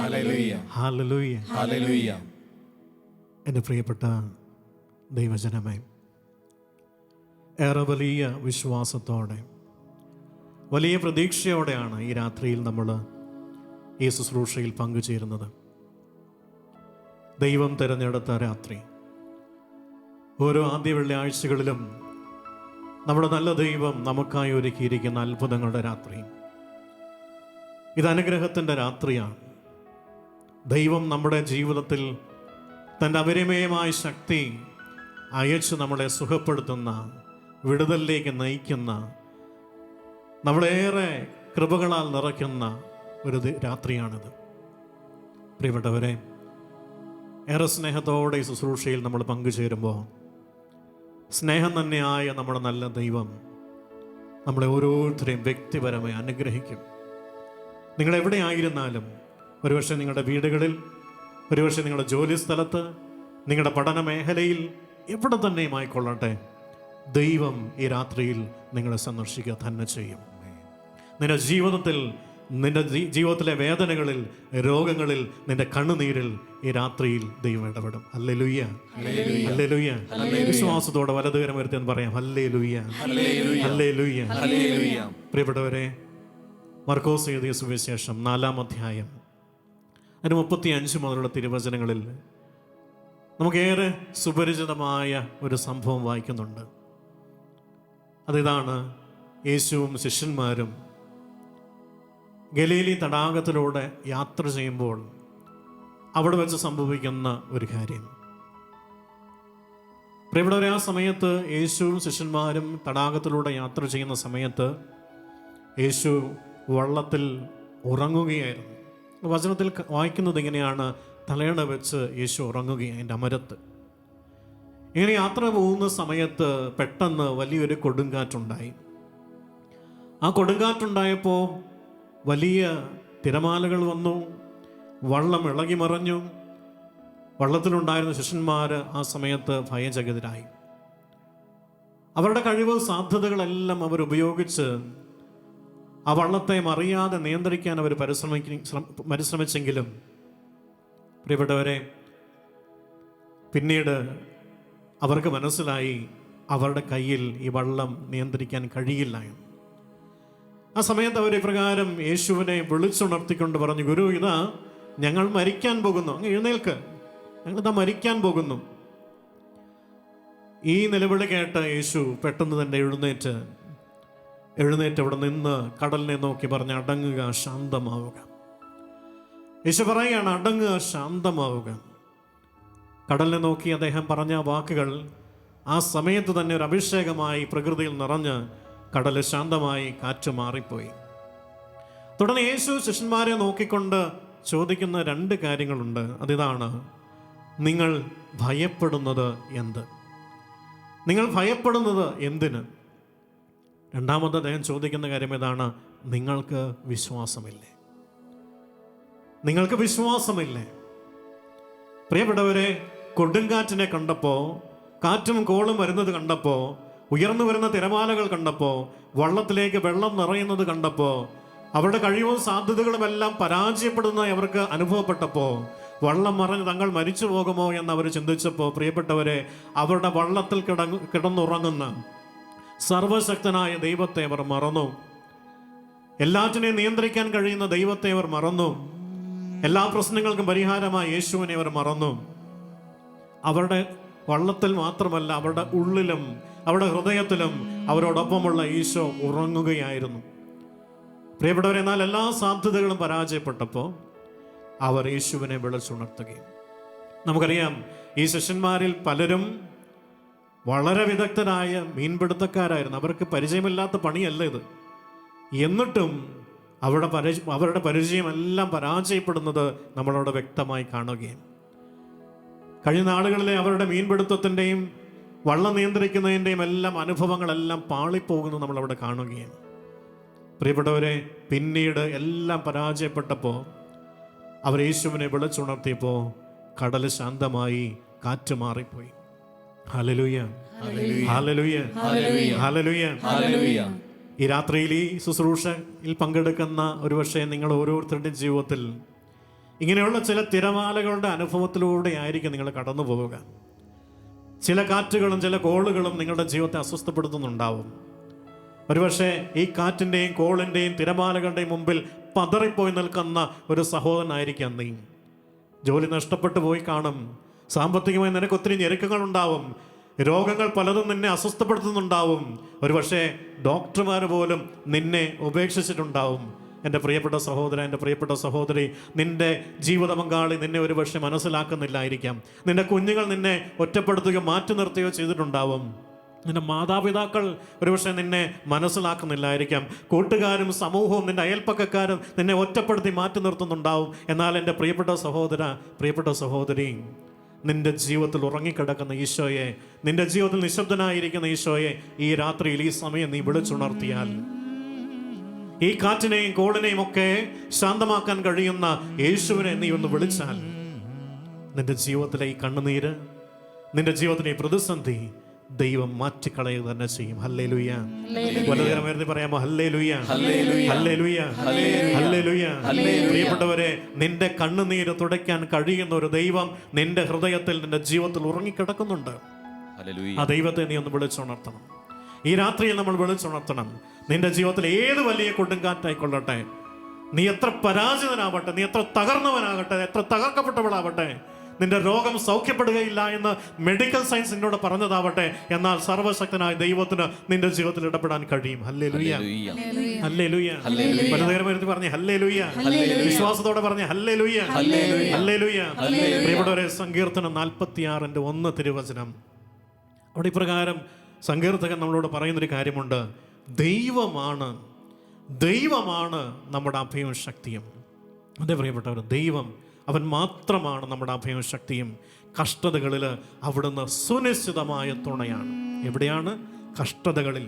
Hallelujah, ഹല്ലേലൂയ, hallelujah. എൻ്റെ പ്രിയപ്പെട്ട ദൈവജനമേ, ഏറെ വലിയ വിശ്വാസത്തോടെ വലിയ പ്രതീക്ഷയോടെയാണ് ഈ രാത്രിയിൽ നമ്മൾ ഈ ശുശ്രൂഷയിൽ പങ്കുചേരുന്നത്. ദൈവം തിരഞ്ഞെടുത്ത രാത്രി. ഓരോ ആദ്യ വെള്ളിയാഴ്ചകളിലും നമ്മുടെ നല്ല ദൈവം നമുക്കായി ഒരുക്കിയിരിക്കുന്ന അത്ഭുതങ്ങളുടെ രാത്രി. ഇത് അനുഗ്രഹത്തിൻ്റെ രാത്രിയാണ്. ദൈവം നമ്മുടെ ജീവിതത്തിൽ തൻ്റെ അപരിമേയമായ ശക്തി അയച്ച് നമ്മളെ സുഖപ്പെടുത്തുന്ന, വിടുതലിലേക്ക് നയിക്കുന്ന, നമ്മളേറെ കൃപകളാൽ നിറയ്ക്കുന്ന ഒരു രാത്രിയാണിത്. പ്രിയപ്പെട്ടവരെ, ഏറെ സ്നേഹത്തോടെ ഈ ശുശ്രൂഷയിൽ നമ്മൾ പങ്കുചേരുമ്പോൾ സ്നേഹം തന്നെയായ നമ്മുടെ നല്ല ദൈവം നമ്മളെ ഓരോരുത്തരെയും വ്യക്തിപരമായി അനുഗ്രഹിക്കും. നിങ്ങളെവിടെയായിരുന്നാലും, ഒരുപക്ഷെ നിങ്ങളുടെ വീടുകളിൽ, ഒരുപക്ഷെ നിങ്ങളുടെ ജോലി സ്ഥലത്ത്, നിങ്ങളുടെ പഠന മേഖലയിൽ, എവിടെ തന്നെയും ആയിക്കൊള്ളട്ടെ, ദൈവം ഈ രാത്രിയിൽ നിങ്ങളെ സന്ദർശിക്കുക തന്നെ ചെയ്യും. നിന്റെ ജീവിതത്തിൽ, നിന്റെ ജീവിതത്തിലെ വേദനകളിൽ, രോഗങ്ങളിൽ, നിന്റെ കണ്ണുനീരിൽ ഈ രാത്രിയിൽ ദൈവം ഇടപെടും. Hallelujah, hallelujah. വിശ്വാസത്തോടെ വലതുകരം വരുത്തി എന്ന് പറയാം. ഹല്ലേലൂയ, ഹല്ലേലൂയ, ഹല്ലേലൂയ. പ്രിയപ്പെട്ടവരെ, മർക്കോസ് എഴുതിയ സുവിശേഷം 4-ാം അധ്യായം അതിന് 35 മുതലുള്ള തിരുവചനങ്ങളിൽ നമുക്കേറെ സുപരിചിതമായ ഒരു സംഭവം വായിക്കുന്നുണ്ട്. അതിതാണ്, യേശുവും ശിഷ്യന്മാരും ഗലീലി തടാകത്തിലൂടെ യാത്ര ചെയ്യുമ്പോൾ അവിടെ വെച്ച് സംഭവിക്കുന്ന ഒരു കാര്യം. പ്രിയപ്പെട്ടവരെ, ആ സമയത്ത് യേശുവും ശിഷ്യന്മാരും തടാകത്തിലൂടെ യാത്ര ചെയ്യുന്ന സമയത്ത് യേശു വള്ളത്തിൽ ഉറങ്ങുകയായിരുന്നു. വചനത്തിൽ വായിക്കുന്നത് ഇങ്ങനെയാണ്: തലയണ വെച്ച് യേശു ഉറങ്ങുകയാണ് എൻ്റെ അമരത്ത്. ഇങ്ങനെ യാത്ര പോകുന്ന സമയത്ത് പെട്ടെന്ന് വലിയൊരു കൊടുങ്കാറ്റുണ്ടായി. ആ കൊടുങ്കാറ്റുണ്ടായപ്പോൾ വലിയ തിരമാലകൾ വന്നു, വള്ളം ഇളകി മറിഞ്ഞു. വള്ളത്തിലുണ്ടായിരുന്ന ശിഷ്യന്മാർ ആ സമയത്ത് ഭയചകിതരായി. അവരുടെ കഴിവ് സാധ്യതകളെല്ലാം അവരുപയോഗിച്ച് ആ വള്ളത്തെ മറിയാതെ നിയന്ത്രിക്കാൻ അവർ പരിശ്രമിച്ചെങ്കിലും പ്രിയപ്പെട്ടവരെ, പിന്നീട് അവർക്ക് മനസ്സിലായി അവരുടെ കയ്യിൽ ഈ വള്ളം നിയന്ത്രിക്കാൻ കഴിയില്ല എന്ന്. ആ സമയത്ത് അവർ ഇപ്രകാരം യേശുവിനെ വിളിച്ചുണർത്തിക്കൊണ്ട് പറഞ്ഞു: ഗുരു, ഇതാ ഞങ്ങൾ മരിക്കാൻ പോകുന്നു, അങ്ങ് എഴുന്നേൽക്ക്, ഞങ്ങളിതാ മരിക്കാൻ പോകുന്നു. ഈ നിലവിളി കേട്ട യേശു പെട്ടെന്ന് തന്നെ എഴുന്നേറ്റ് അവിടെ നിന്ന് കടലിനെ നോക്കി പറഞ്ഞ്, അടങ്ങുക, ശാന്തമാവുക. യേശു പറയുകയാണ്, അടങ്ങുക, ശാന്തമാവുക. കടലിനെ നോക്കി അദ്ദേഹം പറഞ്ഞ വാക്കുകൾ ആ സമയത്ത് തന്നെ ഒരു അഭിഷേകമായി പ്രകൃതിയിൽ നിറഞ്ഞ് കടൽ ശാന്തമായി, കാറ്റ് മാറിപ്പോയി. തുടർന്ന് യേശു ശിഷ്യന്മാരെ നോക്കിക്കൊണ്ട് ചോദിക്കുന്ന 2 കാര്യങ്ങളുണ്ട്. അതിതാണ്: നിങ്ങൾ ഭയപ്പെടുന്നത് എന്ത്? നിങ്ങൾ ഭയപ്പെടുന്നത് എന്തിന്? രണ്ടാമത് അദ്ദേഹം ചോദിക്കുന്ന കാര്യം ഇതാണ്: നിങ്ങൾക്ക് വിശ്വാസമില്ലേ? നിങ്ങൾക്ക് വിശ്വാസമില്ലേ? പ്രിയപ്പെട്ടവരെ, കൊടുങ്കാറ്റിനെ കണ്ടപ്പോൾ, കാറ്റും കോളും വരുന്നത് കണ്ടപ്പോൾ, ഉയർന്നു വരുന്ന തിരമാലകൾ കണ്ടപ്പോൾ, വള്ളത്തിലേക്ക് വെള്ളം നിറയുന്നത് കണ്ടപ്പോൾ, അവരുടെ കഴിവും സാധ്യതകളുമെല്ലാം പരാജയപ്പെടുന്നതായി അവർക്ക് അനുഭവപ്പെട്ടപ്പോൾ, വള്ളം മറിഞ്ഞ് തങ്ങൾ മരിച്ചു പോകുമോ എന്ന് അവർ ചിന്തിച്ചപ്പോൾ, പ്രിയപ്പെട്ടവരെ, അവരുടെ വള്ളത്തിൽ കിടന്നുറങ്ങുന്ന സർവശക്തനായ ദൈവത്തെ അവർ മറന്നു. എല്ലാറ്റിനെയും നിയന്ത്രിക്കാൻ കഴിയുന്ന ദൈവത്തെ അവർ മറന്നു. എല്ലാ പ്രശ്നങ്ങൾക്കും പരിഹാരമായ യേശുവിനെ അവർ മറന്നു. അവരുടെ വള്ളത്തിൽ മാത്രമല്ല, അവരുടെ ഉള്ളിലും അവരുടെ ഹൃദയത്തിലും അവരോടൊപ്പമുള്ള ഈശോ ഉറങ്ങുകയായിരുന്നു. പ്രിയപ്പെട്ടവരെ, എന്നാൽ എല്ലാ സാധ്യതകളും പരാജയപ്പെട്ടപ്പോൾ അവർ യേശുവിനെ വിളിച്ചുണർത്തുകയും. നമുക്കറിയാം, ഈ ശിഷ്യന്മാരിൽ പലരും വളരെ വിദഗ്ധരായ മീൻപിടുത്തക്കാരായിരുന്നു. അവർക്ക് പരിചയമില്ലാത്ത പണിയല്ല ഇത്. എന്നിട്ടും അവരുടെ പരിചയമെല്ലാം പരാജയപ്പെടുന്നത് നമ്മളവിടെ വ്യക്തമായി കാണുകയും, കഴിഞ്ഞ നാളുകളിലെ അവരുടെ മീൻപിടുത്തത്തിൻ്റെയും വള്ളം നിയന്ത്രിക്കുന്നതിൻ്റെയും എല്ലാം അനുഭവങ്ങളെല്ലാം പാളിപ്പോകുന്നത് നമ്മളവിടെ കാണുകയും. പ്രിയപ്പെട്ടവരെ, പിന്നീട് എല്ലാം പരാജയപ്പെട്ടപ്പോൾ അവർ യേശുവിനെ വിളിച്ചുണർത്തിയപ്പോൾ കടൽ ശാന്തമായി, കാറ്റ് മാറിപ്പോയി. ഹല്ലേലൂയ, ഹല്ലേലൂയ, ഹല്ലേലൂയ, ഹല്ലേലൂയ. ഈ രാത്രിയിൽ ഈ ശുശ്രൂഷയിൽ പങ്കെടുക്കുന്ന ഒരുപക്ഷെ നിങ്ങൾ ഓരോരുത്തരുടെയും ജീവിതത്തിൽ ഇങ്ങനെയുള്ള ചില തിരമാലകളുടെ അനുഭവത്തിലൂടെ ആയിരിക്കും നിങ്ങൾ കടന്നു പോവുക. ചില കാറ്റുകളും ചില കോളുകളും നിങ്ങളുടെ ജീവിതത്തെ അസ്വസ്ഥപ്പെടുത്തുന്നുണ്ടാവും. ഒരുപക്ഷെ ഈ കാറ്റിൻ്റെയും കോളിൻ്റെയും തിരമാലകളുടെയും മുമ്പിൽ പതറിപ്പോയി നിൽക്കുന്ന ഒരു സഹോദരനായിരിക്കാം നീ. ജോലി നഷ്ടപ്പെട്ടു പോയി കാണും. സാമ്പത്തികമായി നിനക്ക് ഒത്തിരി ഞെരുക്കങ്ങളുണ്ടാവും. രോഗങ്ങൾ പലതും നിന്നെ അസ്വസ്ഥപ്പെടുത്തുന്നുണ്ടാവും. ഒരുപക്ഷെ ഡോക്ടർമാർ പോലും നിന്നെ ഉപേക്ഷിച്ചിട്ടുണ്ടാവും. എൻ്റെ പ്രിയപ്പെട്ട സഹോദരൻ, എൻ്റെ പ്രിയപ്പെട്ട സഹോദരി, നിൻ്റെ ജീവിത പങ്കാളി നിന്നെ ഒരുപക്ഷെ മനസ്സിലാക്കുന്നില്ലായിരിക്കാം. നിൻ്റെ കുഞ്ഞുങ്ങൾ നിന്നെ ഒറ്റപ്പെടുത്തുകയോ മാറ്റി നിർത്തുകയോ ചെയ്തിട്ടുണ്ടാവും. നിൻ്റെ മാതാപിതാക്കൾ ഒരുപക്ഷെ നിന്നെ മനസ്സിലാക്കുന്നില്ലായിരിക്കാം. കൂട്ടുകാരും സമൂഹവും നിൻ്റെ അയൽപ്പക്കക്കാരും നിന്നെ ഒറ്റപ്പെടുത്തി മാറ്റി നിർത്തുന്നുണ്ടാവും. എന്നാൽ എൻ്റെ പ്രിയപ്പെട്ട സഹോദര, പ്രിയപ്പെട്ട സഹോദരി, നിൻ്റെ ജീവിതത്തിൽ ഉറങ്ങിക്കിടക്കുന്ന ഈശോയെ, നിൻ്റെ ജീവിതത്തിൽ നിശബ്ദനായിരിക്കുന്ന ഈശോയെ ഈ രാത്രിയിൽ ഈ സമയം നീ വിളിച്ചുണർത്തിയാൽ, ഈ കാറ്റിനെയും കോളിനെയും ഒക്കെ ശാന്തമാക്കാൻ കഴിയുന്ന യേശുവിനെ നീ ഒന്ന് വിളിച്ചാൽ, നിന്റെ ജീവിതത്തിലെ ഈ കണ്ണുനീര്, നിന്റെ ജീവിതത്തിലെ ഈ പ്രതിസന്ധി ദൈവം മാറ്റിക്കളയുക തന്നെ ചെയ്യും. ഹല്ലേലൂയ. വലതുകരമേർന്ന് പറയാമോ? ഹല്ലേലൂയ, ഹല്ലേലൂയ, ഹല്ലേലൂയ. പ്രിയപ്പെട്ടവരെ, നിന്റെ കണ്ണുനീര് തുടയ്ക്കാൻ കഴിയുന്ന ഒരു ദൈവം നിന്റെ ഹൃദയത്തിൽ, നിന്റെ ജീവിതത്തിൽ ഉറങ്ങിക്കിടക്കുന്നുണ്ട്. ആ ദൈവത്തെ നീ ഒന്ന് വിളിച്ചുണർത്തണം. ഈ രാത്രിയിൽ നമ്മൾ വിളിച്ചുണർത്തണം. നിന്റെ ജീവിതത്തിൽ ഏത് വലിയ കൊടുങ്കാറ്റായിക്കൊള്ളട്ടെ, നീ എത്ര പരാജിതനാവട്ടെ, നീ എത്ര തകർന്നവനാകട്ടെ, എത്ര തകർക്കപ്പെട്ടവളാവട്ടെ, നിന്റെ രോഗം സൗഖ്യപ്പെടുകയില്ല എന്ന് മെഡിക്കൽ സയൻസ് നിന്നോട് പറഞ്ഞതാവട്ടെ, എന്നാൽ സർവശക്തനായ ദൈവത്തിന് നിന്റെ ജീവിതത്തിൽ ഇടപെടാൻ കഴിയും. Hallelujah, hallelujah. പലതരത്തിൽ പറഞ്ഞേ ഹല്ലേലൂയ, വിശ്വാസത്തോടെ പറഞ്ഞേ ഹല്ലേലൂയ, ഹല്ലേലൂയ. പ്രിയപ്പെട്ടവരെ, സങ്കീർത്തനം 46:1 തിരുവചനം, അവിടെ ഇപ്രകാരം സങ്കീർത്തകൻ നമ്മളോട് പറയുന്നൊരു കാര്യമുണ്ട്. ദൈവമാണ് നമ്മുടെ അഭയവും ശക്തിയും. അതേ പ്രിയപ്പെട്ടവർ, ദൈവം അവൻ മാത്രമാണ് നമ്മുടെ അഭയവും ശക്തിയും. കഷ്ടതകളിൽ അവിടുന്ന് സുനിശ്ചിതമായ തുണയാണ്. എവിടെയാണ്? കഷ്ടതകളിൽ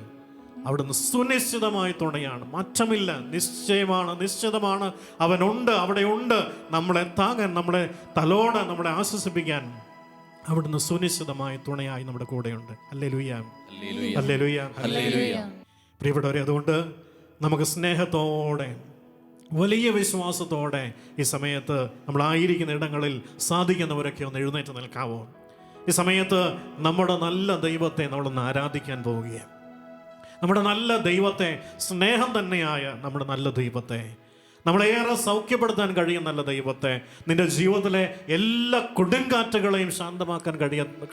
അവിടുന്ന് സുനിശ്ചിതമായ തുണയാണ്. മാറ്റമില്ല, നിശ്ചയമാണ്, നിശ്ചിതമാണ്. അവനുണ്ട്, അവിടെയുണ്ട്. നമ്മളെ താങ്ങാൻ, നമ്മളെ തലോടാൻ, നമ്മളെ ആശ്വസിപ്പിക്കാൻ അവിടുന്ന് സുനിശ്ചിതമായ തുണയായി നമ്മുടെ കൂടെയുണ്ട്. ഹല്ലേലൂയ, ഹല്ലേലൂയ, ഹല്ലേലൂയ. പ്രിയപ്പെട്ടവരെ, അതുകൊണ്ട് നമുക്ക് സ്നേഹത്തോടെ, വലിയ വിശ്വാസത്തോടെ ഈ സമയത്ത് നമ്മളായിരിക്കുന്ന ഇടങ്ങളിൽ സാധിക്കുന്നവരൊക്കെ ഒന്ന് എഴുന്നേറ്റ് നിൽക്കാവോ? ഈ സമയത്ത് നമ്മുടെ നല്ല ദൈവത്തെ നമ്മളൊന്ന് ആരാധിക്കാൻ പോവുകയാണ്. നമ്മുടെ നല്ല ദൈവത്തെ, സ്നേഹം തന്നെയായ നമ്മുടെ നല്ല ദൈവത്തെ, നമ്മളേറെ സൗഖ്യപ്പെടുത്താൻ കഴിയും നല്ല ദൈവത്തെ, നിന്റെ ജീവിതത്തിലെ എല്ലാ കൊടുങ്കാറ്റുകളെയും ശാന്തമാക്കാൻ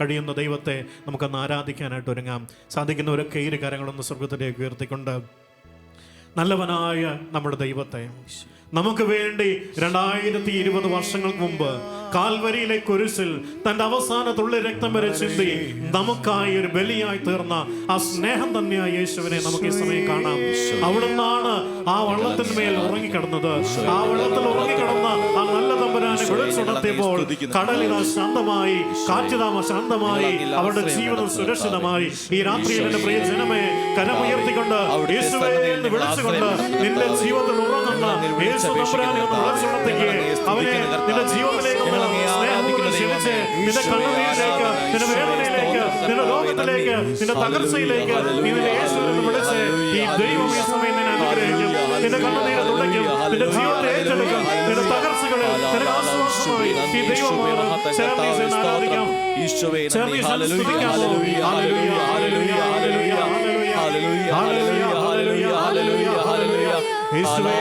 കഴിയുന്ന ദൈവത്തെ നമുക്കൊന്ന് ആരാധിക്കാനായിട്ട് ഒരുങ്ങാം. സാധിക്കുന്നവരൊക്കെ ഇരു കരങ്ങളൊന്ന് സ്വർഗത്തിലേക്ക് ഉയർത്തിക്കൊണ്ട് നല്ലവനായ നമ്മുടെ ദൈവത്തെ, നമുക്ക് വേണ്ടി 2020 വർഷങ്ങൾക്ക് മുമ്പ് കാൽവരിയിലെ കുരിശിൽ തന്റെ അവസാന തുള്ളി രക്തം വരെ ചിന്തി നമുക്കായി ഒരു ബലിയായി തീർന്ന ആ സ്നേഹം തന്നെയായ യേശുവിനെ നമുക്ക് ഈ സമയം കാണാം. അവിടുന്നാണ് ആ വള്ളത്തിന്മേൽ ഉറങ്ങിക്കിടന്നത്. ആ വെള്ളത്തിൽ ഉറങ്ങിക്കിടന്ന ആ നല്ല തമ്പുരാനെ വിളിച്ചുണർത്തിയപ്പോൾ കടലിതാ ശാന്തമായി, കാറ്റിതാ ശാന്തമായി, അവരുടെ ജീവിതം സുരക്ഷിതമായി. ഈ രാത്രിയിൽ എന്റെ പ്രിയ ജനമേ, കരമുയർത്തിക്കൊണ്ട് യേശുവേ എന്ന് വിളിച്ചുകൊണ്ട് നിന്റെ ജീവിതത്തിൽ ഉറങ്ങുന്ന യേശു തമ്പുരാനെ ഒന്ന് വിളിച്ചുണർത്തിക്കേ. അവനെ നിന്റെ ജീവിതത്തിലേക്ക് സ്നേഹപൂർവ്വം ക്ഷണിച്ച് നിന്റെ കണ്ണുനീരിലേക്ക്, നിന്റെ വേദനയിലേക്ക്, നിന്റെ രോഗത്തിലേക്ക്, നിന്റെ തകർച്ചയിലേക്ക് നീ നിന്റെ യേശുവിനെ വിളിച്ച് ഈ ദൈവം ഈ സമയം നിന്നെ അനുഗ്രഹിക്കും. നിന്റെ കണ്ണുനീര് തുടയ്ക്കും, നിന്റെ ജീവിതത്തെ ഏറ്റെടുക്കും, നിന്റെ തകർച്ചകളിൽ നിനക്ക് ആശ്വാസമായി ഈ ദൈവമാണ്. ചേർന്ന് ആരാധിക്കാം, ചേർന്ന് സ്തുതിക്കാമോ? ഹല്ലേലൂയ, ഹല്ലേലൂയ, ഹല്ലേലൂയ, ഹല്ലേലൂയ, ഹല്ലേലൂയ, ഹല്ലേലൂയ, ഹല്ലേലൂയ, ഹല്ലേലൂയ. യേശുവേ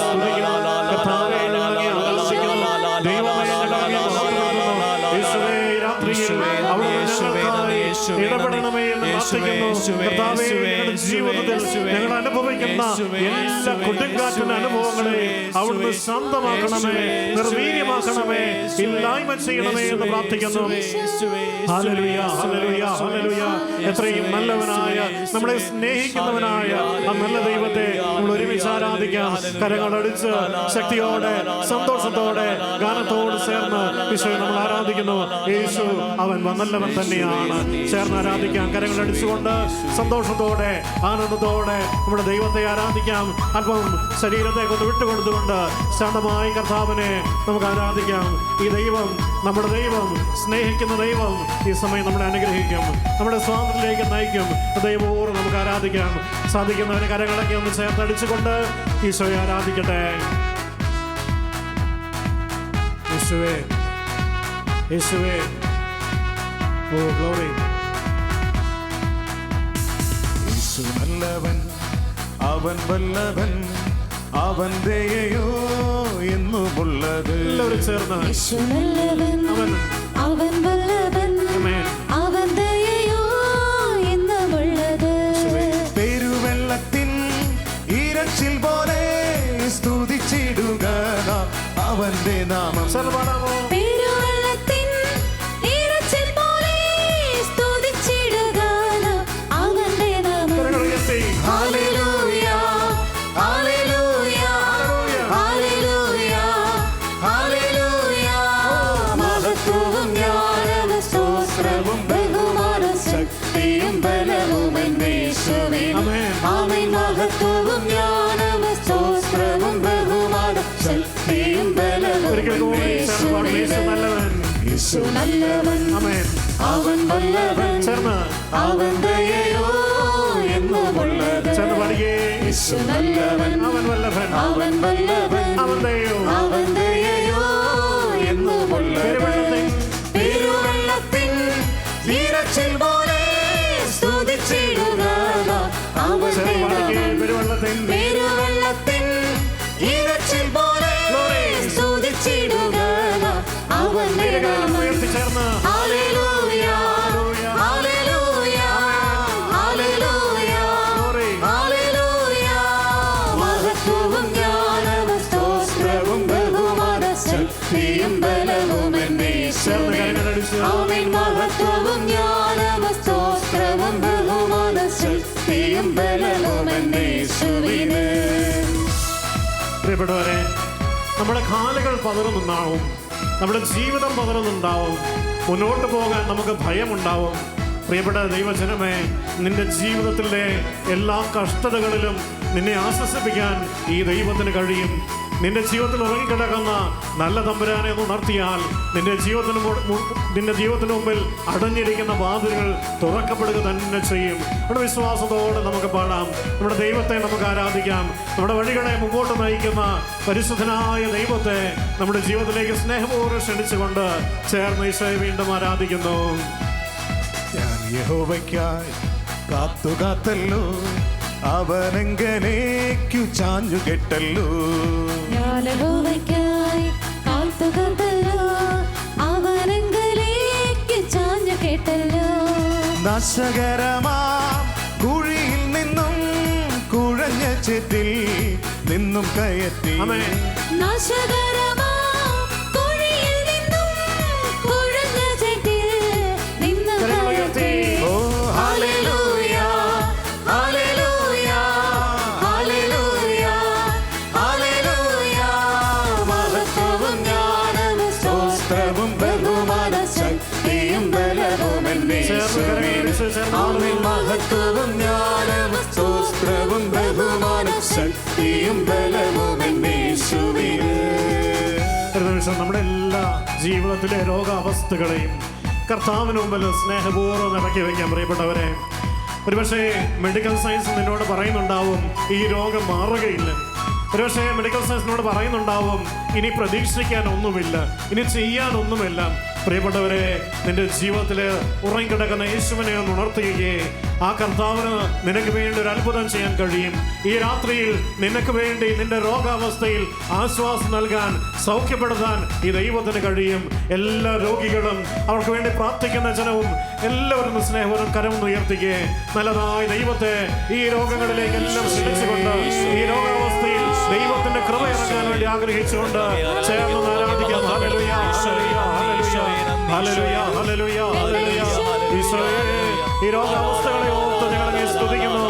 സ്തുതിക്കുന്നു, കർത്താവേ ആരാധിക്കുന്നു, ദൈവമേ യേശുവേ രാത്രിയിൽ ഇടപെടണമേ എന്ന് പ്രാർത്ഥിക്കുന്നു. കർത്താവേ, ഞങ്ങളുടെ ജീവിതത്തിൽ ഞങ്ങൾ അനുഭവിക്കുന്ന എല്ലാ കൊടുങ്കാറ്റിന്റെ അനുഭവങ്ങളെ അവിടുന്ന് ശാന്തമാക്കണമേ, നിർവീര്യമാക്കണമേ, ഇല്ലായ്മ ചെയ്യണമേ എന്ന് പ്രാർത്ഥിക്കുന്നു. ഹല്ലേലൂയ, ഹല്ലേലൂയ, ഹല്ലേലൂയ. എത്രയും നല്ലവനായ, നമ്മളെ സ്നേഹിക്കുന്നവനായ ആ നല്ല ദൈവത്തെ നമ്മൾ ഒരുമിച്ച് ആരാധിക്കാം. കരങ്ങളടിച്ച് ശക്തിയോടെ, സന്തോഷത്തോടെ, ഗാനത്തോട് ചേർന്ന് ഈശോയെ നമ്മൾ ആരാധിക്കുന്നു. യേശു അവൻ നല്ലവൻ തന്നെയാണ്. ചേർന്ന് ആരാധിക്കാം, കരങ്ങളടിച്ചുകൊണ്ട് സന്തോഷത്തോടെ, ആനന്ദത്തോടെ നമ്മുടെ ദൈവത്തെ ആരാധിക്കാം. അല്പം ശരീരത്തെ കൊണ്ട് വിട്ടുകൊടുത്തുകൊണ്ട് ശാന്തമായി കർത്താവിനെ നമുക്ക് ആരാധിക്കാം. ഈ ദൈവം, നമ്മുടെ ദൈവം, സ്നേഹിക്കുന്ന ദൈവം ഈ സമയം നമ്മളെ അനുഗ്രഹിക്കും, നമ്മുടെ സ്വാതന്ത്ര്യത്തിലേക്ക് നയിക്കും. ദൈവപൂർവ്വം നമുക്ക് ആരാധിക്കാം. സാധിക്കുന്നവരെ കരങ്ങളൊക്കെ ഒന്ന് ചേർത്തടിച്ചുകൊണ്ട് ഈശോയെ ആരാധിക്കട്ടെ. യേശുവേ, യേശുവേ. ഓ ഗ്ലോറി. യേശു നല്ലവൻ, അവൻ വല്ലവൻ, അവൻ ദയയോ എന്നുമുള്ളത്. എല്ലാവരും ചേർന്ന് യേശു നല്ലവൻ, അവൻ വല്ലവൻ, അവൻ ദയയോ എന്നുമുള്ളത്. പെരുവെള്ളത്തിൻ ഇരച്ചിൽ പോലെ സ്തുതിച്ചിടുക അവന്റെ നാമം. പാടാമോ? പെരുവെള്ളത്തിൻ ഇരച്ചിൽ പോലെ സ്തുതിച്ചിടുക അവന്റെ നാമം. ഹല്ലേലൂയ, ഹല്ലേലൂയ, ഹല്ലേലൂയ, ഹല്ലേലൂയ. മഹത്വവും ജ്ഞാനവും സ്തോത്രവും ബഹുമാനവും ശക്തിയും ബലവും യേശുവേ. ആമേൻ. മഹത്വവും ജ്ഞാനവും സ്തോത്രവും ബഹുമാനവും ശക്തിയും ബലവും യേശുവേ. യേശു നല്ലവൻ, അവൻ വല്ലവൻ, അവൻ ദയയോ എന്നുമുള്ളത്. യേശു നല്ലവൻ, അവൻ വല്ലവൻ, അവൻ ദയയോ എന്നുമുള്ളത്. പെരുവെള്ളത്തിൻ ഇരച്ചിൽ പോലെ സ്തുതിച്ചിടുക അവന്റെ നാമം. പെരുവെള്ളത്തിൻ ഇരച്ചിൽ പോലെ സ്തുതിച്ചിടുക അവന്റെ നാമം. ഹല്ലേലൂയ, ഹല്ലേലൂയ, ഹല്ലേലൂയ, ഹല്ലേലൂയ. മഹത്വവും ജ്ഞാനവും സ്തോത്രവും ബഹുമാനവും ശക്തിയും ബലവും യേശുവേ. ആമേൻ. മഹത്വവും ജ്ഞാനവും സ്തോത്രവും ബഹുമാനവും ശക്തിയും ബലവും യേശുവിനെ. പ്രിയപ്പെട്ടവരെ, നമ്മുടെ കാലുകൾ പതറുന്നുണ്ടാവും, നമ്മുടെ ജീവിതം പതറുന്നുണ്ടാവും, മുന്നോട്ട് പോകാൻ നമുക്ക് ഭയമുണ്ടാവും. പ്രിയപ്പെട്ട ദൈവജനമേ, നിന്റെ ജീവിതത്തിലെ എല്ലാ കഷ്ടതകളിലും നിന്നെ ആശ്വസിപ്പിക്കാൻ ഈ ദൈവത്തിന് കഴിയും. നിന്റെ ജീവിതത്തിൽ ഉറങ്ങിക്കിടക്കുന്ന നല്ല തമ്പുരാനെ ഒന്ന് ഉണർത്തിയാൽ നിന്റെ ജീവിതത്തിന് മുമ്പിൽ അടഞ്ഞിരിക്കുന്ന വാതിലുകൾ തുറക്കപ്പെടുക തന്നെ ചെയ്യും. നമ്മുടെ വിശ്വാസത്തോടെ നമുക്ക് പാടാം, നമ്മുടെ ദൈവത്തെ നമുക്ക് ആരാധിക്കാം. നമ്മുടെ വഴികളെ മുമ്പോട്ട് നയിക്കുന്ന പരിശുദ്ധനായ ദൈവത്തെ നമ്മുടെ ജീവിതത്തിലേക്ക് സ്നേഹപൂർവ്വം ക്ഷണിച്ചുകൊണ്ട് ചേർന്ന് ഈശോയെ വീണ്ടും ആരാധിക്കുന്നു. ഞാൻ യഹോവയ്ക്കായി കാത്തുകാത്തല്ലോ, അവനെങ്കലേക്കു ചാഞ്ഞു കെട്ടല്ലോ. ഞാൻ യഹോവയ്ക്കായി കാത്തുകാത്തല്ലോ, അവനെങ്കലേക്ക് ചാഞ്ഞു കേട്ടല്ലോ. നാശകരമാം കുഴിയിൽ നിന്നും കുഴഞ്ഞ ചേറ്റിൽ നിന്നും കയറ്റി. നാശകരമാം കുഴിയിൽ നിന്നും കുഴഞ്ഞ ചേറ്റിൽ നിന്നും കയറ്റി. ഓ ഹല്ലേലൂയ, ഹല്ലേലൂയ, ഹല്ലേലൂയ, ഹല്ലേലൂയ. മഹത്വവും ജ്ഞാനവും സ്തോത്രവും ബഹുമാനവും ശക്തിയും ബലവും യേശുവേ. ആമേൻ. മഹത്വവും ജ്ഞാനവും സ്തോത്രവും ബഹുമാനവും ശക്തിയും ബലവും യേശുവേ. നമ്മുടെ എല്ലാ ജീവിതത്തിലെ രോഗാവസ്ഥകളെയും കർത്താവിന് മുമ്പിൽ സ്നേഹപൂർവ്വം ഇറക്കി വയ്ക്കാൻ. പ്രിയപ്പെട്ടവരെ, ഒരുപക്ഷെ മെഡിക്കൽ സയൻസ് നിന്നോട് പറയുന്നുണ്ടാവും ഈ രോഗം മാറുകയില്ല. ഒരുപക്ഷെ മെഡിക്കൽ സയൻസ് നിന്നോട് പറയുന്നുണ്ടാവും ഇനി പ്രതീക്ഷിക്കാൻ ഒന്നുമില്ല, ഇനി ചെയ്യാനൊന്നുമില്ല. പ്രിയപ്പെട്ടവരെ, നിന്റെ ജീവിതത്തിൽ ഉറങ്ങിക്കിടക്കുന്ന യേശുവിനെ ഒന്ന് ഉണർത്തുകയെ ആ കർത്താവിന് നിനക്ക് വേണ്ടി ഒരു അത്ഭുതം ചെയ്യാൻ കഴിയും. ഈ രാത്രിയിൽ നിനക്ക് വേണ്ടി നിന്റെ രോഗാവസ്ഥയിൽ ആശ്വാസം നൽകാൻ, സൗഖ്യപ്പെടുത്താൻ ഈ ദൈവത്തിന് കഴിയും. എല്ലാ രോഗികളും അവർക്ക് വേണ്ടി പ്രാർത്ഥിക്കുന്ന ജനവും എല്ലാവരും സ്നേഹവും കരമൊന്ന് ഉയർത്തിക്കേ. നല്ലതായ ദൈവത്തെ ഈ രോഗങ്ങളിലേക്ക് എല്ലാം ക്ഷണിച്ചുകൊണ്ട് ഈ രോഗാവസ്ഥയിൽ ദൈവത്തിന്റെ കൃപ ഇറങ്ങാൻ വേണ്ടി ആഗ്രഹിച്ചുകൊണ്ട് ചേർന്ന് ആരാധിക്കാം. ഹല്ലേലൂയ, ഹല്ലേലൂയ, ഹല്ലേലൂയ, ഹല്ലേലൂയ. ഈശോയേ, ഈ രോഗാവസ്ഥകളെ ഓർത്ത് ഞങ്ങളെ സ്തുതിക്കുന്നു,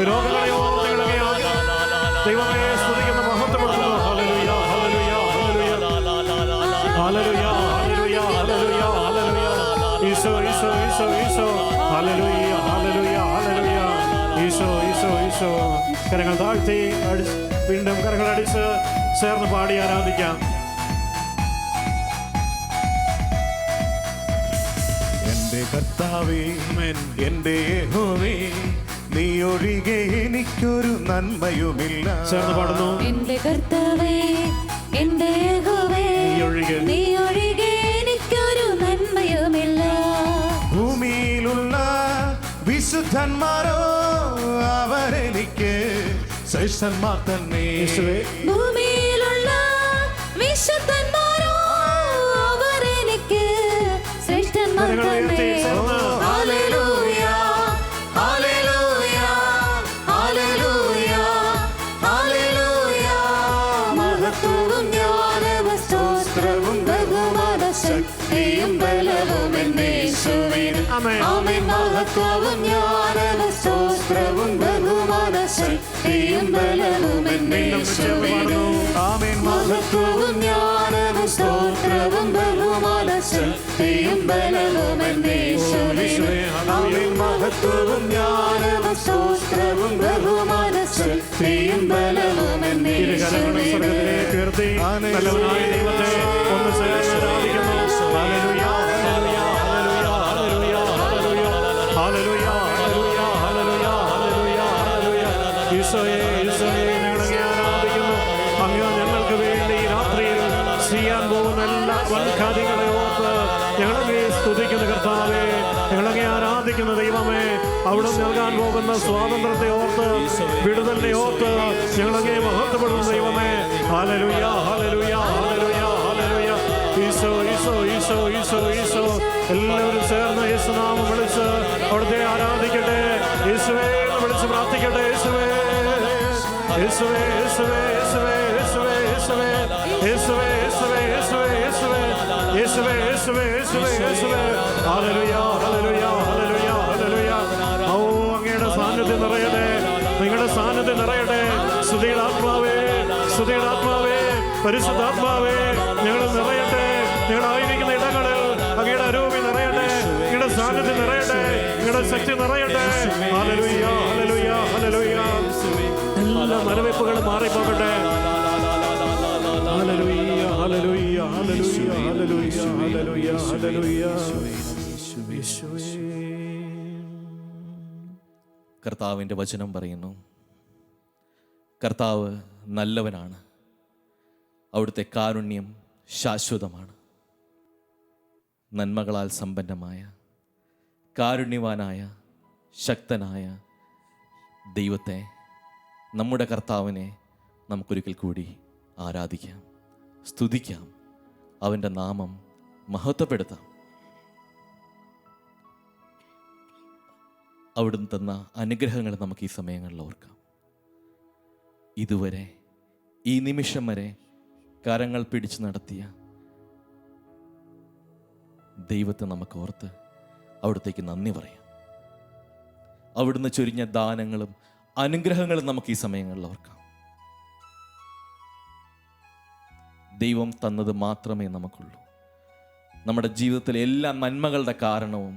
രോഗങ്ങളെ ഓർത്ത് ഞങ്ങളെ ദൈവമേ സ്തുതിക്കുന്നു, മഹത്വപ്പെടുത്തുന്നു. ഹല്ലേലൂയ, ഹല്ലേലൂയ, ഹല്ലേലൂയ, ഹല്ലേലൂയ, ഹല്ലേലൂയ, ഹല്ലേലൂയ, ഹല്ലേലൂയ. ഈശോ, ഈശോ, ഈശോ, ഈശോ. ഹല്ലേലൂയ, ഹല്ലേലൂയ, ഹല്ലേലൂയ. ഈശോ, ഈശോ, ഈശോ. കരങ്ങൾ താഴ്ത്തി വീണ്ടും കരങ്ങൾ അടിച്ച് ചേർന്ന് പാടി ആരാധിക്കാം. എന്റെ കർത്താവേ, എന്റെ യഹോവേ, നീ ഒഴികെ എനിക്കൊരു നന്മയുമില്ല. ചേർന്ന് പാടുന്നു. എന്റെ കർത്താവേ, എന്റെ യഹോവേ, നീ ഒഴികെ ശ്രേഷ്ഠന്മാർ തന്നെ. ഭൂമിയിലുള്ള വിശുദ്ധന്മാരോ അവർ എനിക്ക് ശ്രേഷ്ഠന്മാർ തന്നെ. ഹല്ലേലൂയ, ഹല്ലേലൂയ, ഹല്ലേലൂയ, ഹല്ലേലൂയ. മഹത്വവും ജ്ഞാനവും സ്തോത്രവും ബഹുമാന ശക്തിയും ബലവും എന്നേശുവിന്. ആമേൻ. മഹത്വവും ജ്ഞാനവും സ്തോത്രവും ബഹുമാന ശക്തിയും ബലവും എന്നേശുവിന്. ആമേൻ. മഹത്വവും ജ്ഞാനവും സ്തോത്രവും ബഹുമാന ശക്തിയും ബലവും എന്നേശുവിന്. ആമേൻ. മഹത്വവും ജ്ഞാനവും സ്തോത്രവും ബഹുമാന ശക്തിയും ബലവും എന്നേശുവിന്. നല്ലവനായ ദൈവത്തെ ഒന്ന് ചേർന്ന് ആരാധിക്കുന്നു. ഹല്ലേലൂയ, ഹല്ലേലൂയ, ഹല്ലേലൂയ, ഹല്ലേലൂയ, ഹല്ലേലൂയ, ഹല്ലേലൂയ, ഹല്ലേലൂയ, ഹല്ലേലൂയ, ഹല്ലേലൂയ. ഈശോയെ, ഈശോയെ, ഞങ്ങളങ്ങേ ആരാധിക്കുന്നു. അങ്ങ് ഞങ്ങൾക്ക് വേണ്ടി ഈ രാത്രിയിൽ ചെയ്യാൻ പോകുന്ന എല്ലാ വൻകാര്യങ്ങളെ ഓർത്ത് ഞങ്ങളങ്ങേ സ്തുതിക്കുന്ന കർത്താവേ, ഞങ്ങളങ്ങേ ആരാധിക്കുന്ന ദൈവമേ, അവിടെ നൽകാൻ പോകുന്ന സ്വാതന്ത്ര്യത്തെ ഓർത്ത്, വിടുതലിനെ ഓർത്ത് ഞങ്ങളങ്ങേ മഹത്വപ്പെടുന്ന ദൈവമേ. ഹല്ലേലൂയ, ഹല്ലേലൂയ, ഹല്ലേലൂയ, ഹല്ലേലൂയ. ഈശോ, ഈശോ, ഈശോ, ഈശോ, ഈശോ. എല്ലാവരും ചേർന്ന് യേശുനാമം വിളിച്ച് അവിടുത്തെ ആരാധിക്കട്ടെ. യേശുവേ എന്ന് വിളിച്ച് പ്രാർത്ഥിക്കട്ടെ. യേശുവേ, യേശുവേ, യേശുവേ, യേശുവേ, യേശുവേ, യേശുവേ, യേശുവേ, യേശുവേ, യേശുവേ, യേശുവേ, യേശുവേ, യേശുവേ, യേശുവേ, യേശുവേ. ഹല്ലേലൂയ, ഹല്ലേലൂയ, ഹല്ലേലൂയ, ഹല്ലേലൂയ. ഓ, അങ്ങയുടെ സാന്നിധ്യം നിറയട്ടെ, നിങ്ങളുടെ സാന്നിധ്യം നിറയട്ടെ. സ്തുതിയുടെ ആത്മാവേ, സ്തുതിയുടെ ആത്മാവേ, പരിശുദ്ധാത്മാവേ, ഞങ്ങൾ നിറയട്ടെ. ഞങ്ങളായിരിക്കുന്ന ഇടങ്ങളിൽ അങ്ങയുടെ അരൂപി നിറയട്ടെ, നിങ്ങളുടെ സാന്നിധ്യം നിറയട്ടെ, നിങ്ങളുടെ ശക്തി നിറയട്ടെ. ഹല്ലേലൂയ, ഹല്ലേലൂയ, ഹല്ലേലൂയ. എല്ലാ മരവിപ്പുകളും മാറിപ്പോകട്ടെ. ഹല്ലേലൂയ, ഹല്ലേലൂയ, ഹല്ലേലൂയ, ഹല്ലേലൂയ, ഹല്ലേലൂയ, ഹല്ലേലൂയ. കർത്താവിൻ്റെ വചനം പറയുന്നു, കർത്താവ് നല്ലവനാണ്, അവിടുത്തെ കാരുണ്യം ശാശ്വതമാണ്. നന്മകളാൽ സമ്പന്നമായ കാരുണ്യവാനായ ശക്തനായ ദൈവത്തെ, നമ്മുടെ കർത്താവിനെ നമുക്കൊരിക്കൽ കൂടി ആരാധിക്കാം, സ്തുതിക്കാം, അവൻ്റെ നാമം മഹത്വപ്പെടുത്താം. അവിടുന്ന് തന്ന അനുഗ്രഹങ്ങൾ നമുക്ക് ഈ സമയങ്ങളിൽ ഓർക്കാം. ഇതുവരെ ഈ നിമിഷം വരെ കരങ്ങൾ പിടിച്ച് നടത്തിയ ദൈവത്തെ നമുക്ക് ഓർത്ത് അവിടത്തേക്ക് നന്ദി പറയാം. അവിടുന്ന് ചൊരിഞ്ഞ ദാനങ്ങളും അനുഗ്രഹങ്ങളും നമുക്ക് ഈ സമയങ്ങളിൽ ഓർക്കാം. ദൈവം തന്നത് മാത്രമേ നമുക്കുള്ളൂ. നമ്മുടെ ജീവിതത്തിലെ എല്ലാ നന്മകളുടെ കാരണവും,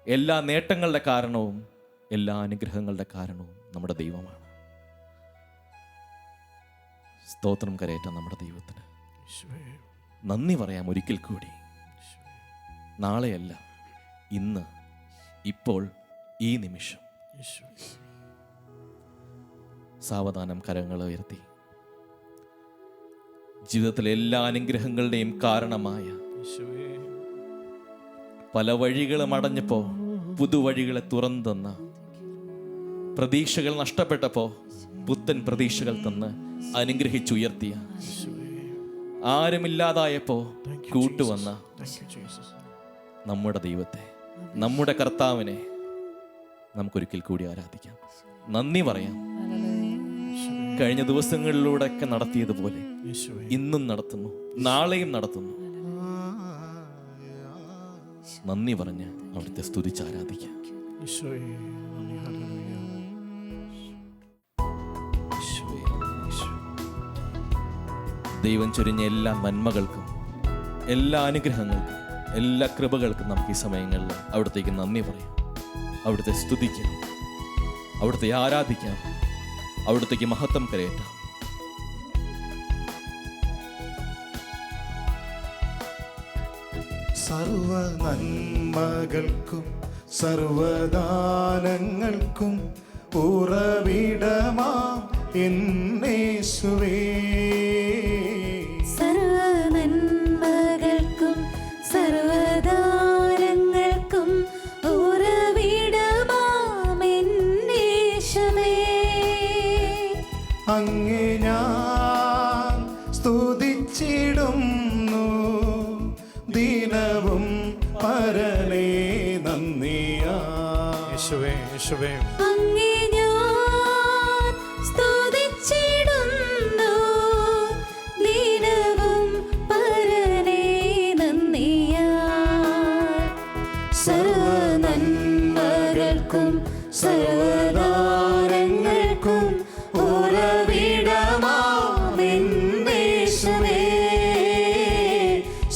എല്ലാ നേട്ടങ്ങളുടെ കാരണവും, എല്ലാ അനുഗ്രഹങ്ങളുടെ കാരണവും നമ്മുടെ ദൈവമാണ്. സ്തോത്രം കരയേറ്റ നമ്മുടെ ദൈവത്തിന് നന്ദി പറയാം ഒരിക്കൽ കൂടി. നാളെയല്ല, ഇന്ന്, ഇപ്പോൾ, ഈ നിമിഷം. സാവധാനം കരങ്ങൾ ഉയർത്തി ജീവിതത്തിലെ എല്ലാ അനുഗ്രഹങ്ങളുടെയും കാരണമായ പല വഴികളും അടഞ്ഞപ്പോൾ പുതുവഴികളെ തുറന്നു തന്ന, പ്രതീക്ഷകൾ നഷ്ടപ്പെട്ടപ്പോൾ പുത്തൻ പ്രതീക്ഷകൾ തന്ന് അനുഗ്രഹിച്ചുയർത്തിയ, ആരുമില്ലാതായപ്പോൾ കൂട്ടുവന്ന നമ്മുടെ ദൈവത്തെ, നമ്മുടെ കർത്താവിനെ നമുക്കൊരിക്കൽ കൂടി ആരാധിക്കാം, നന്ദി പറയാം. കഴിഞ്ഞ ദിവസങ്ങളിലൂടെയൊക്കെ നടത്തിയതുപോലെ ഇന്നും നടത്തുന്നു, നാളെയും നടത്തുന്നു. നന്ദി പറഞ്ഞ് അവിടുത്തെ സ്തുതിച്ച് ആരാധിക്കാം. ദൈവം ചൊരിഞ്ഞ എല്ലാ നന്മകൾക്കും, എല്ലാ അനുഗ്രഹങ്ങൾക്കും, എല്ലാ കൃപകൾക്കും നമുക്ക് ഈ സമയങ്ങളിൽ അവിടത്തേക്ക് നന്ദി പറയാം, അവിടുത്തെ സ്തുതിക്കാം, അവിടുത്തെ ആരാധിക്കാം, അവിടുത്തേക്ക് മഹത്വം കരയേറ്റാം. സർവ നന്മകൾക്കും സർവദാനങ്ങൾക്കും ഉറവിടമാം എന്നേശുവേ. സർവ നന്മകൾക്കും സർവദാനങ്ങൾക്കും ഉറവിടമാം എന്നേശുവേ. യേശുവേ യേശുവേ അങ്ങേ ഞാൻ സ്തുതിച്ചിടുന്നു ദിനവും പരനേ നന്ദിയാൽ സർവ നന്മകൾക്കും സർവദാനങ്ങൾക്കും ഉറവിടമാമെന്നേശുവേ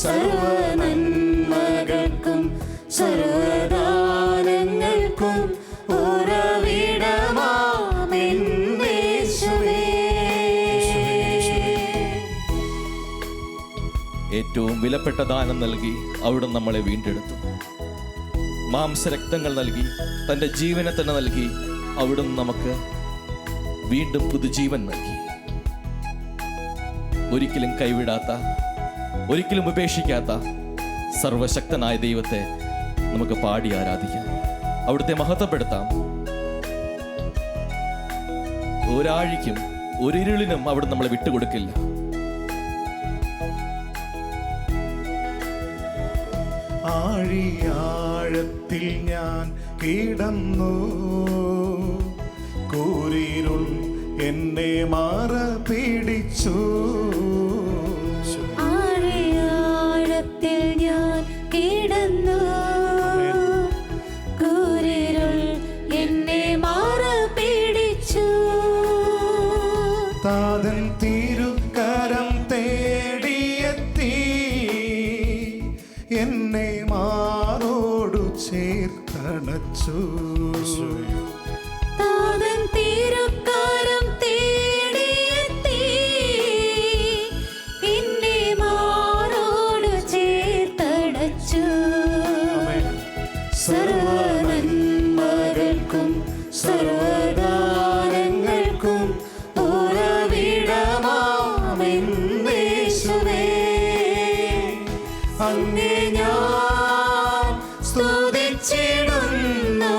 സർവ നന്മകൾക്കും സർവദാനങ്ങൾക്കും ഉറവിടമാമെന്നേശുവേ. ഏറ്റവും വിലപ്പെട്ട ദാനം നൽകി അവിടുന്ന് നമ്മളെ വീണ്ടെടുത്തു. മാംസരക്തങ്ങൾ നൽകി തൻ്റെ ജീവനെ തന്നെ നൽകി അവിടുന്ന് നമുക്ക് വീണ്ടും പുതുജീവൻ നൽകി. ഒരിക്കലും കൈവിടാത്ത, ഒരിക്കലും ഉപേക്ഷിക്കാത്ത സർവശക്തനായ ദൈവത്തെ നമുക്ക് പാടി ആരാധിക്കാം, അവിടുത്തെ മഹത്വപ്പെടുത്താം. ഒരാഴിക്കും ഒരിരുളിനും അവിടുന്ന് നമ്മളെ വിട്ടുകൊടുക്കില്ല. ആഴിയാഴത്തിൽ ഞാൻ കിടന്നു, കൂരിരുൾ എന്നെ മാറ പിടിച്ചു. ആഴിയാഴത്തിൽ ഞാൻ കിടന്നു, കൂരിരുൾ എന്നെ മാറ പിടിച്ചു. താതൻ തിരുക്കരം തേടിയെത്തി, എന്നെ മാറോടു ചേർത്തണച്ചു. താതൻ തിരുക്കരം തേടിയെത്തി, എന്നെ മാറോട് ചേർത്തടച്ചു. സർവ നന്മകൾക്കും സർവദാനങ്ങൾക്കും ഉറവിടമാമെന്നേശുവേ അങ്ങേ ഞാൻ സ്തുതിച്ചിടുന്നു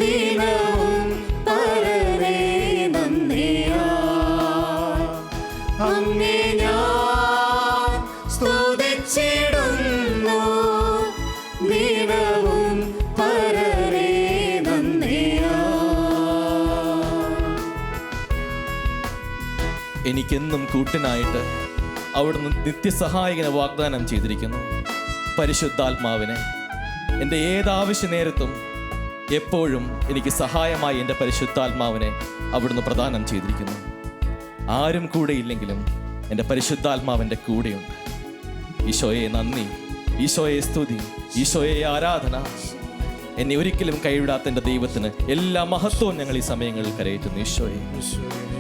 ദിനവും പരനേ നന്ദിയാൽ. അങ്ങേ ഞാൻ സ്തുതിച്ചിടുന്നു ദിനവും പരനേ നന്ദിയാൽ. എനിക്കെന്നും കൂട്ടിനായിട്ട് അവിടുന്ന് നിത്യസഹായകനെ വാഗ്ദാനം ചെയ്തിരിക്കുന്നു. പരിശുദ്ധാത്മാവിനെ എൻ്റെ ഏതാവശ്യ നേരത്തും എപ്പോഴും എനിക്ക് സഹായമായി എൻ്റെ പരിശുദ്ധാത്മാവിനെ അവിടുന്ന് പ്രദാനം ചെയ്തിരിക്കുന്നു. ആരും കൂടെയില്ലെങ്കിലും എൻ്റെ പരിശുദ്ധാത്മാവിൻ്റെ കൂടെയുണ്ട്. ഈശോയെ നന്ദി, ഈശോയെ സ്തുതി, ഈശോയെ ആരാധന. എന്നെ ഒരിക്കലും കൈവിടാത്ത എൻ്റെ ദൈവത്തിന് എല്ലാ മഹത്വവും ഞങ്ങൾ ഈ സമയങ്ങളിൽ കരയേറ്റുന്നു. ഈശോയെ,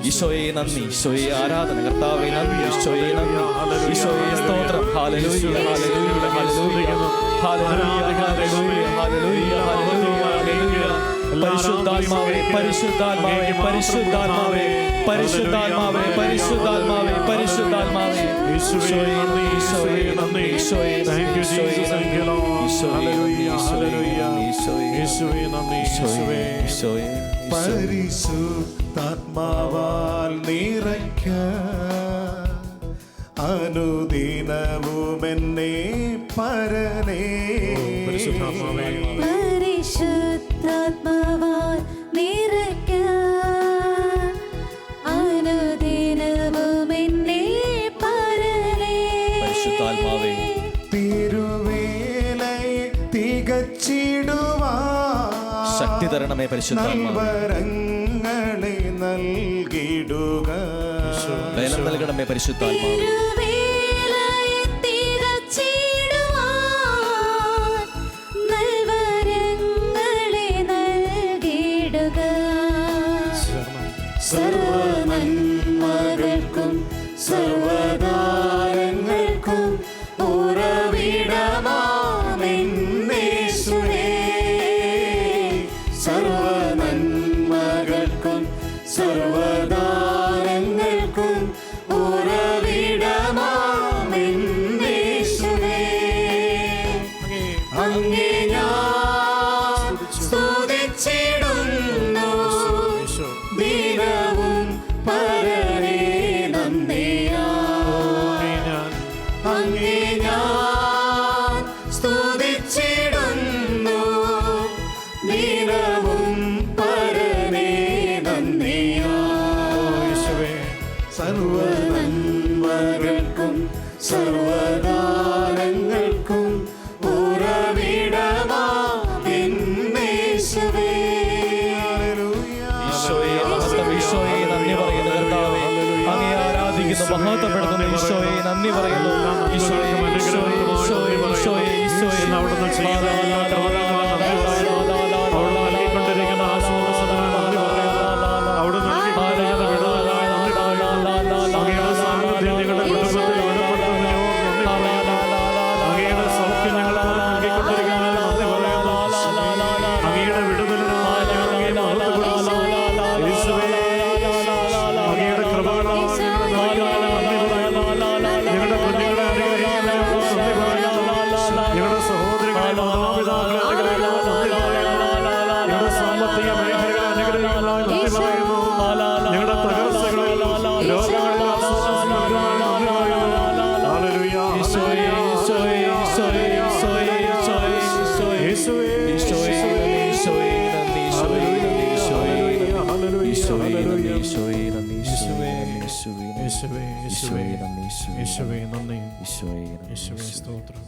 ഈശോയെ നന്ദി, ഈശോയെ ആരാധന. കർത്താവേ നന്ദി, ഈശോയെ നന്ദി, ഈശോയെ സ്തോത്രം. ഹല്ലേലൂയ, ഹല്ലേലൂയ, ഹല്ലേലൂയ, ഹല്ലേലൂയ, ഹല്ലേലൂയ, ഹല്ലേലൂയ, ഹല്ലേലൂയ. പരിശുദ്ധാത്മാവേ, പരിശുദ്ധാത്മാവേ, പരിശുദ്ധാത്മാവേ, പരിശുദ്ധാത്മാവേ, പരിശുദ്ധാത്മാവേ, പരിശുദ്ധാത്മാവേ. ഈശോയെ നന്ദി, ഈശോയെ നന്ദി, ഈശോയെ നന്ദി, ഈശോയെ നന്ദി, ഈശോയെ നന്ദി, ഈശോയെ. പരിശുദ്ധാത്മാവാൽ നിറയ്ക്ക, അനുദിനവും എന്നെ പരനേ. പരിശുദ്ധാത്മാവേ പരിശുദ്ധാത്മാവാൽ നിറയ്ക്ക, അനുദിനവും എന്നെ പരനേ. പരിശുദ്ധാത്മാവേ തിരുവേലയെ തികച്ചിടുവാൻ ശക്തി തരണമേ പരിശുദ്ധാത്മാവേ. നൽവരങ്ങളെ നൽകിടുക. ബലം നൽകണമേ പരിശുദ്ധാത്മാവേ. തിരുവേലയെ തികച്ചിടുവാൻ നൽവരങ്ങളെ നൽകിടുക. സർവ നന്മകൾക്കും സർവദാനങ്ങൾക്കും ഉറവിടമാമെന്നേശുവേ സർവ നന്മകൾക്കും സർവദാനങ്ങൾക്കും ഉറവിടമാമെന്നേശുവേ അങ്ങേ ഞാൻ സ്തുതിച്ചിടുന്നു ദിനവും പരനേ നന്ദിയാൽ. അങ്ങേ ഞാൻ സ്തുതിച്ചിടുന്നു നന്ദി പറയുന്നു. ഈശോയെ, ഈശോയെ, ഈശോയെ, ഈശോയെ, ഈശോയെ. ഇന്ന് അവിടുന്ന് ചെയ്യുന്ന എല്ലാ പ്രവർത്തനങ്ങളും നന്ദി പറയുന്നു. അവിടെ നൽകിക്കൊണ്ടിരിക്കുന്ന ആശ്വാസത്തിനായി നന്ദി പറയുന്നു. അവിടെ നൽകിക്കൊണ്ടിരിക്കുന്ന വിടുതലിനായി നന്ദി പറയുന്നു. അങ്ങയുടെ സാന്നിധ്യം ഞങ്ങളുടെ കുടുംബത്തിൽ വെളിപ്പെടുത്തുന്നതിനോട് നന്ദി പറയുന്നു. അങ്ങയുടെ സൗഖ്യം ഞങ്ങൾക്ക് നൽകിക്കൊണ്ടിരിക്കുന്നതിന് നന്ദി പറയുന്നു. അങ്ങയുടെ വിടുതലിനായി ഞങ്ങൾ അങ്ങയെ മഹത്വപ്പെടുത്തുന്നു. യേശുവേ, അങ്ങയുടെ കൃപകളാൽ ഞങ്ങളെ നയിക്കുന്നതിന് നന്ദി പറയുന്നു. ഞങ്ങളുടെ കുഞ്ഞുങ്ങളെ അനുഗ്രഹിക്കുന്നതിനോട് നന്ദി പറയുന്നു. ഞങ്ങളുടെ സഹോദരികളെ മാതാപിതാക്കളെ അനുഗ്രഹിക്കുന്നതിന് നന്ദി പറയുന്നു. ഞങ്ങളുടെ സാമ്പത്തിക മേഖലകളെ അനുഗ്രഹിക്കുന്നതിന് നന്ദി പറയുന്നു. ഞങ്ങളുടെ തകർച്ചകളിൽ രോഗങ്ങളിൽ ആശ്വാസം നൽകുന്നതിന് നന്ദി പറയുന്നു. ഹല്ലേലൂയ, ഈശോയെ, ഈശോയെ, ഈശോയെ, ഈശോയെ, ഈശോയെ, ഈശോയെ. യേശുവേ, ഈശോയെ, നന്ദി, ഈശോയെ, നന്ദി, ഈശോയെ, നന്ദി, ഈശോയെ, നന്ദി. ഹല്ലേലൂയ, ഈശോയെ, നന്ദി, ഹല്ലേലൂയ. ഈശോയെ, നന്ദി, ഈശോയെ, നന്ദി, ഈശോയെ, നന്ദി. യേശുവേ, യേശുവേ, ഈശോയെ, നന്ദി, ഈശോയെ, യേശുവേ, നന്ദി. ഈശോയെ, നന്ദി, യേശുവേ, ഈശോയെ. സ്തോത്രം.